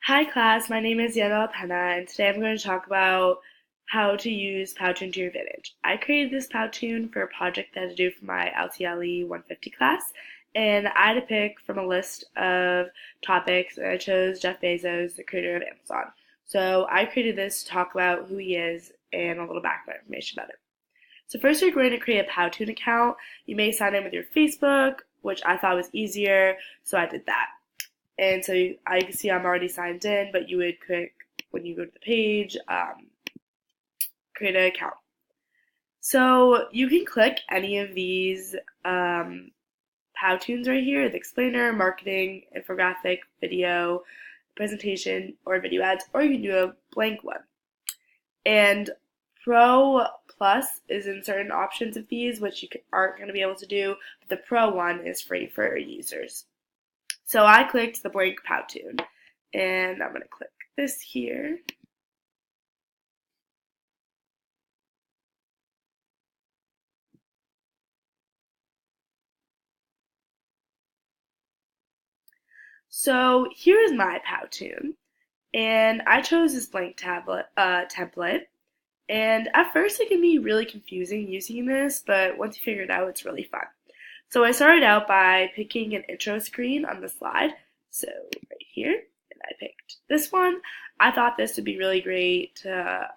Hi class, my name is Yana Penna, and today I'm going to talk about how to use Powtoon to your advantage. I created this Powtoon for a project that I had to do for my LTLE 150 class, and I had to pick from a list of topics, and I chose Jeff Bezos, the creator of Amazon. So I created this to talk about who he is and a little background information about him. So first you're going to create a Powtoon account. You may sign in with your Facebook, which I thought was easier, so I did that. And so I can see I'm already signed in, but you would click when you go to the page, create an account. So you can click any of these Powtoons right here, the explainer, marketing, infographic, video, presentation, or video ads, or you can do a blank one. And Pro Plus is in certain options of these, which you aren't going to be able to do, but the Pro one is free for users. So I clicked the blank Powtoon, and I'm going to click this here. So here is my Powtoon, and I chose this blank template. And at first it can be really confusing using this, but once you figure it out, it's really fun. So I started out by picking an intro screen on the slide. So right here, and I picked this one. I thought this would be really great to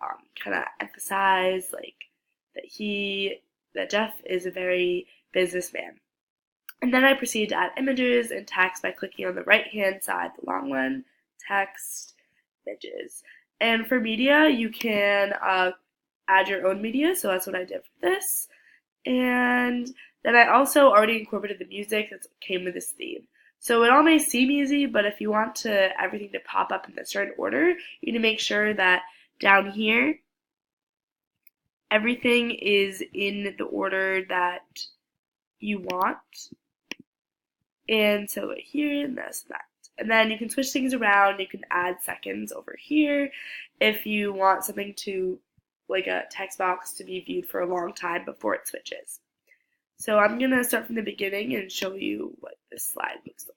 kind of emphasize that Jeff is a very businessman. And then I proceeded to add images and text by clicking on the right hand side, the long one, text, images. And for media, you can add your own media, so that's what I did for this. And then I also already incorporated the music that came with this theme. So it all may seem easy, but if you want everything to pop up in a certain order, you need to make sure that down here, everything is in the order that you want. And so here, and that's that. And then you can switch things around. You can add seconds over here if you want something to, like a text box, to be viewed for a long time before it switches. So I'm going to start from the beginning and show you what this slide looks like.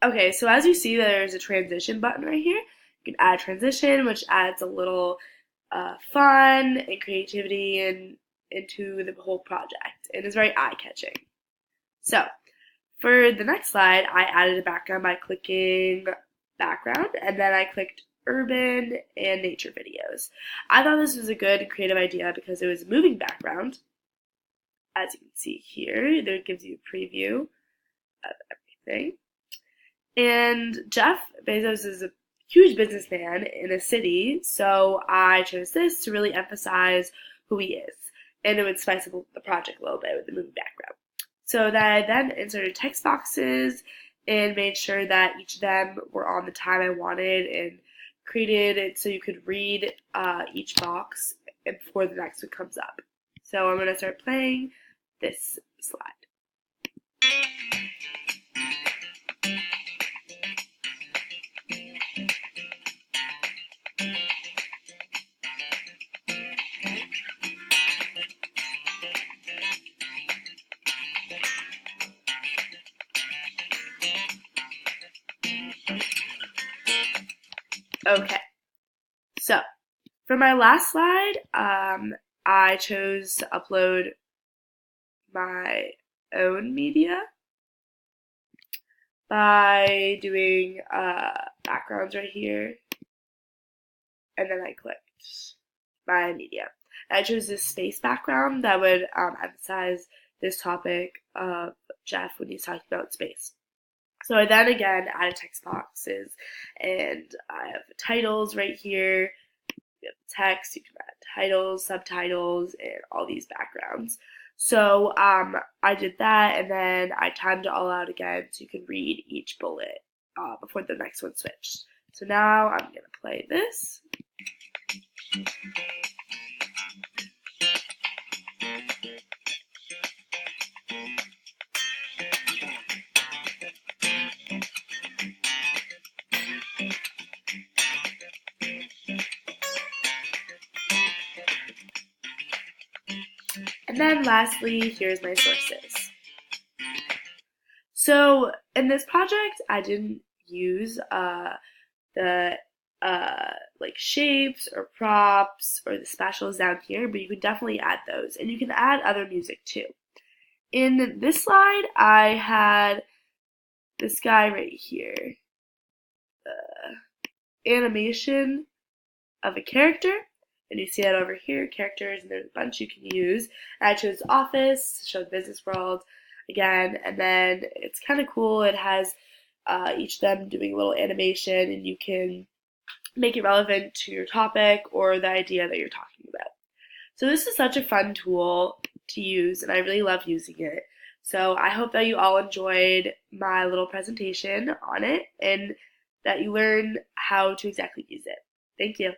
Okay, so as you see, there's a transition button right here. You can add transition, which adds a little fun and creativity into the whole project, and is very eye-catching. So for the next slide, I added a background by clicking background, and then I clicked urban and nature videos. I thought this was a good and creative idea because it was a moving background. As you can see here, there gives you a preview of everything. And Jeff Bezos is a huge businessman in a city, so I chose this to really emphasize who he is. And it would spice up the project a little bit with the movie background. So that I then inserted text boxes and made sure that each of them were on the time I wanted, and created it so you could read each box before the next one comes up. So I'm going to start playing this slide. Okay, so for my last slide, I chose to upload my own media by doing backgrounds right here, and then I clicked my media. I chose this space background that would emphasize this topic of Jeff when he's talking about space. So I then again added text boxes, and I have titles right here. You have text, you can add titles, subtitles, and all these backgrounds. So I did that, and then I timed it all out again so you can read each bullet before the next one switched. So now I'm going to play this. And then lastly, here's my sources. So in this project, I didn't use the like shapes or props or the specials down here, but you can definitely add those. And you can add other music too. In this slide, I had this guy right here, animation of a character. And you see that over here, characters, and there's a bunch you can use. And I chose Office, showed Business World again, and then it's kind of cool. It has each of them doing a little animation, and you can make it relevant to your topic or the idea that you're talking about. So this is such a fun tool to use, and I really love using it. So I hope that you all enjoyed my little presentation on it and that you learn how to exactly use it. Thank you.